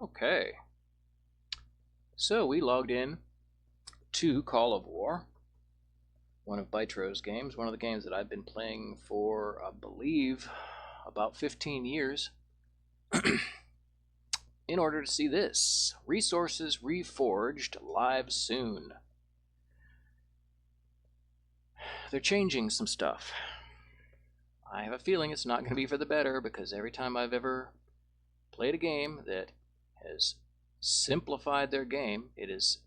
Okay, so we logged in to Call of War, one of Bytro's games, one of the games that I've been playing for, I believe, about 15 years, in order to see this. Resources Reforged, live soon. They're changing some stuff. I have a feeling it's not going to be for the better, because every time I've ever played a game that has simplified their game, it has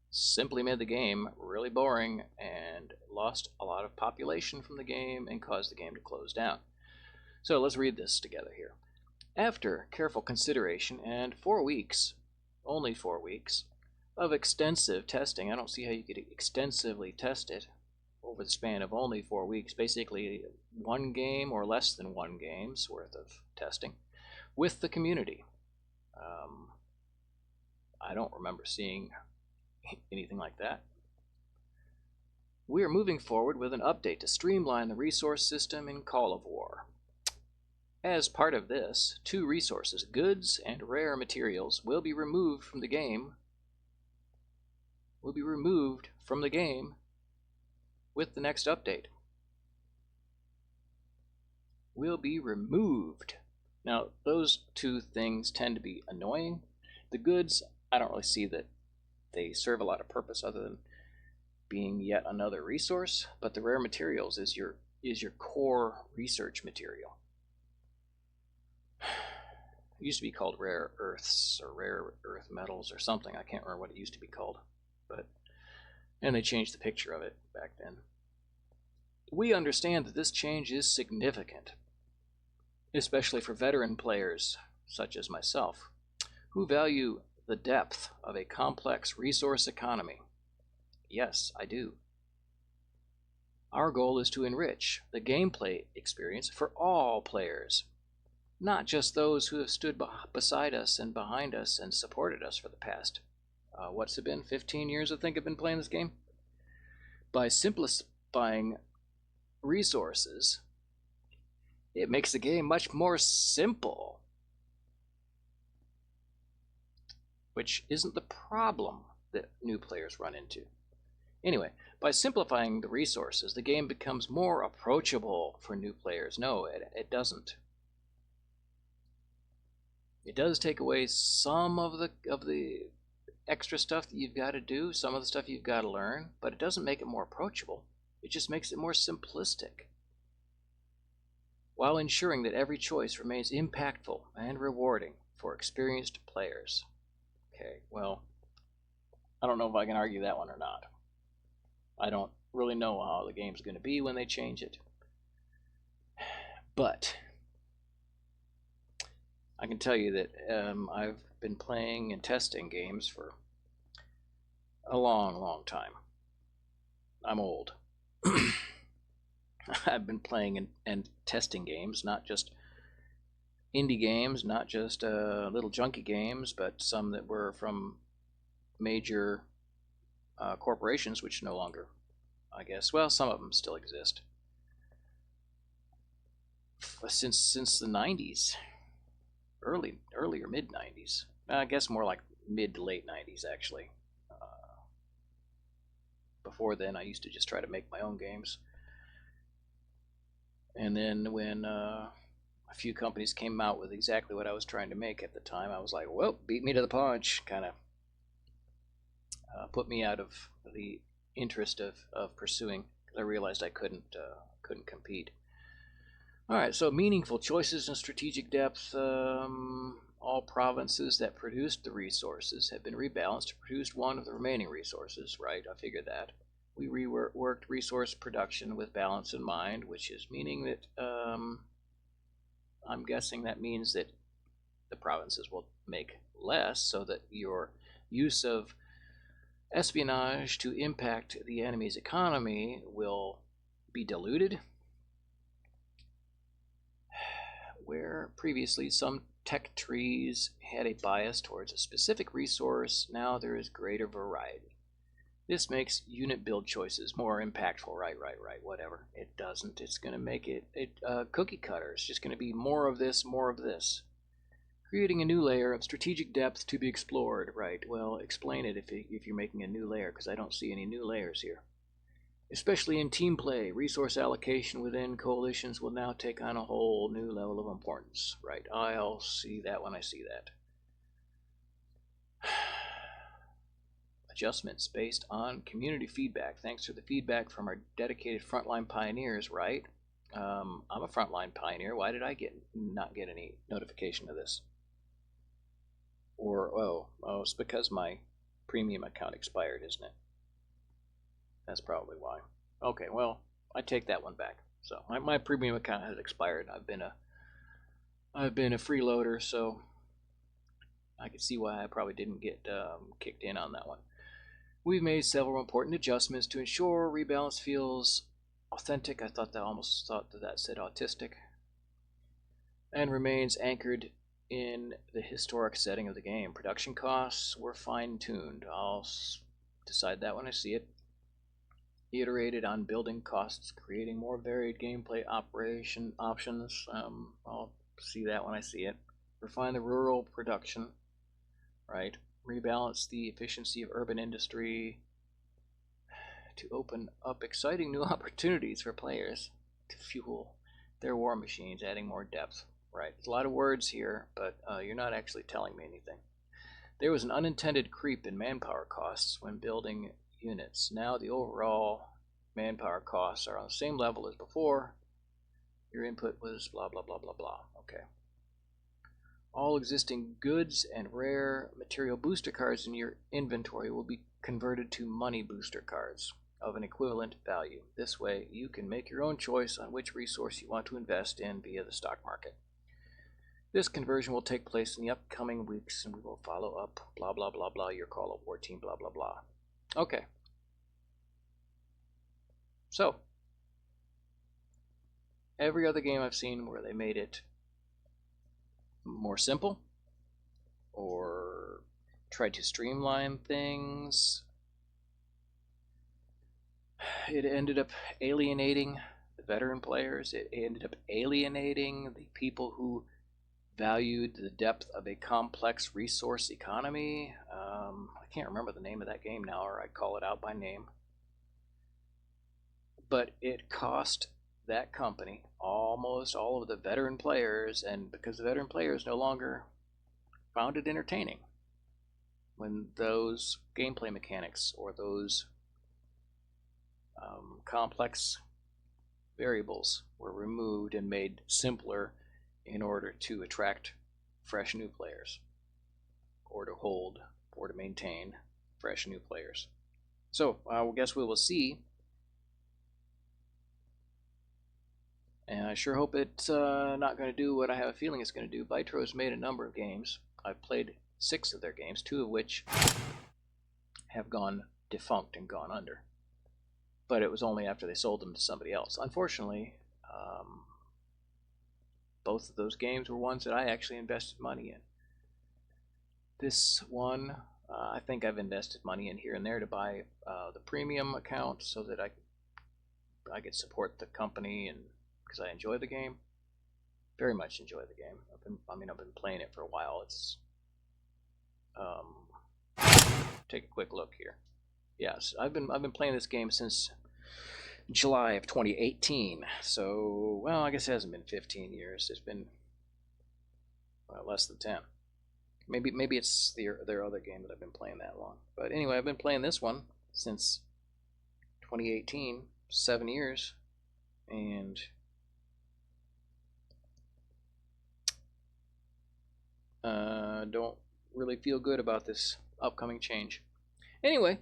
simply made the game really boring and lost a lot of population from the game and caused the game to close down. So let's read this together here. After careful consideration and 4 weeks, only 4 weeks, of extensive testing, I don't see how you could extensively test it over the span of only 4 weeks, basically one game or less than one game's worth of testing, with the community. I don't remember seeing anything like that. We are moving forward with an update to streamline the resource system in Call of War. As part of this, 2 resources, goods and rare materials, will be removed from the game. With the next update. Will be removed. Now, those 2 things tend to be annoying. The goods, I don't really see that they serve a lot of purpose other than being yet another resource, but the rare materials is your core research material. It used to be called rare earths or rare earth metals or something. I can't remember what it used to be called, and they changed the picture of it back then. We understand that this change is significant, especially for veteran players such as myself, who value the depth of a complex resource economy. Yes, I do. Our goal is to enrich the gameplay experience for all players, not just those who have stood beside us and behind us and supported us for the past, what's it been, 15 years I think I've been playing this game? By simplifying resources, it makes the game much more simple, which isn't the problem that new players run into. Anyway, by simplifying the resources, the game becomes more approachable for new players. No, it doesn't. It does take away some of the extra stuff that you've got to do, some of the stuff you've got to learn, but it doesn't make it more approachable. It just makes it more simplistic, while ensuring that every choice remains impactful and rewarding for experienced players. Okay, well, I don't know if I can argue that one or not. I don't really know how the game's going to be when they change it. But I can tell you that I've been playing and testing games for a long, long time. I'm old. I've been playing and testing games, not just indie games, not just little junky games, but some that were from major corporations, which no longer, I guess, well, some of them still exist. Since the 90s, early or mid 90s. I guess more like mid to late 90s actually. Before then, I used to just try to make my own games. And then when a few companies came out with exactly what I was trying to make at the time, I was like, well, beat me to the punch, kind of put me out of the interest of pursuing, because I realized I couldn't compete. All right, so meaningful choices and strategic depth. All provinces that produced the resources have been rebalanced to produce one of the remaining resources, right? I figured that. We reworked resource production with balance in mind, which is meaning that I'm guessing that means that the provinces will make less, so that your use of espionage to impact the enemy's economy will be diluted. Where previously some tech trees had a bias towards a specific resource, now there is greater variety. This makes unit build choices more impactful. Right, whatever. It doesn't. It's going to make it cookie cutter. It's just going to be more of this, more of this. Creating a new layer of strategic depth to be explored. Right, well, explain it if you're making a new layer, because I don't see any new layers here. Especially in team play, resource allocation within coalitions will now take on a whole new level of importance. Right, I'll see that when I see that. Adjustments based on community feedback. Thanks to the feedback from our dedicated frontline pioneers, right? I'm a frontline pioneer. Why did I not get any notification of this? Or, it's because my premium account expired, isn't it? That's probably why. Okay, well, I take that one back. So my premium account has expired. I've been a freeloader, so I can see why I probably didn't get kicked in on that one. We've made several important adjustments to ensure rebalance feels authentic. I almost thought that said autistic. And remains anchored in the historic setting of the game. Production costs were fine-tuned. I'll decide that when I see it. Iterated on building costs, creating more varied gameplay operation options. I'll see that when I see it. Refine the rural production. Right. Rebalance the efficiency of urban industry to open up exciting new opportunities for players to fuel their war machines, adding more depth. Right. There's a lot of words here, but you're not actually telling me anything. There was an unintended creep in manpower costs when building units. Now the overall manpower costs are on the same level as before. Your input was blah, blah, blah, blah, blah. Okay. All existing goods and rare material booster cards in your inventory will be converted to money booster cards of an equivalent value. This way, you can make your own choice on which resource you want to invest in via the stock market. This conversion will take place in the upcoming weeks, and we will follow up, blah, blah, blah, blah, your Call of War team, blah, blah, blah. Okay. So, every other game I've seen where they made it more simple or tried to streamline things, it ended up alienating the veteran players. It ended up alienating the people who valued the depth of a complex resource economy. I can't remember the name of that game now, or I'd call it out by name. But it cost that company almost all of the veteran players, and because the veteran players no longer found it entertaining when those gameplay mechanics or those complex variables were removed and made simpler in order to attract fresh new players, or to hold or to maintain fresh new players. So I guess we will see. And I sure hope it's not going to do what I have a feeling it's going to do. Vitro's made a number of games. I've played 6 of their games, 2 of which have gone defunct and gone under. But it was only after they sold them to somebody else. Unfortunately, both of those games were ones that I actually invested money in. This one, I think I've invested money in here and there to buy the premium account so that I could support the company, and because I enjoy the game, very much enjoy the game. I've been playing it for a while. It's take a quick look here. Yes, I've been playing this game since July of 2018. So, well, I guess it hasn't been 15 years. It's been less than 10. Maybe it's their other game that I've been playing that long. But anyway, I've been playing this one since 2018, 7 years, and don't really feel good about this upcoming change. Anyway,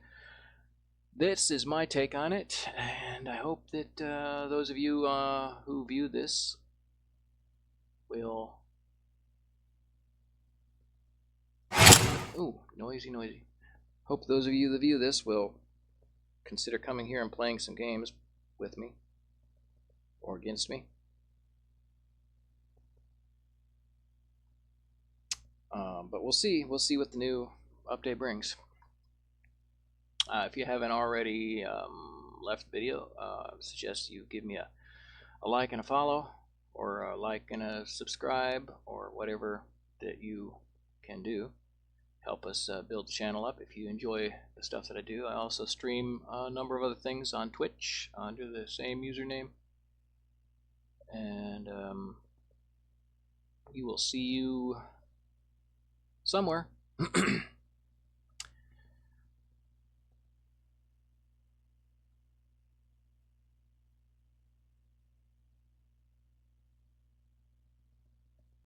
this is my take on it, and I hope that those of you who view this will... Ooh, noisy. Hope those of you that view this will consider coming here and playing some games with me or against me. But we'll see. We'll see what the new update brings. If you haven't already left the video, I suggest you give me a like and a follow, or a like and a subscribe, or whatever that you can do. Help us build the channel up if you enjoy the stuff that I do. I also stream a number of other things on Twitch under the same username. And we will see you somewhere.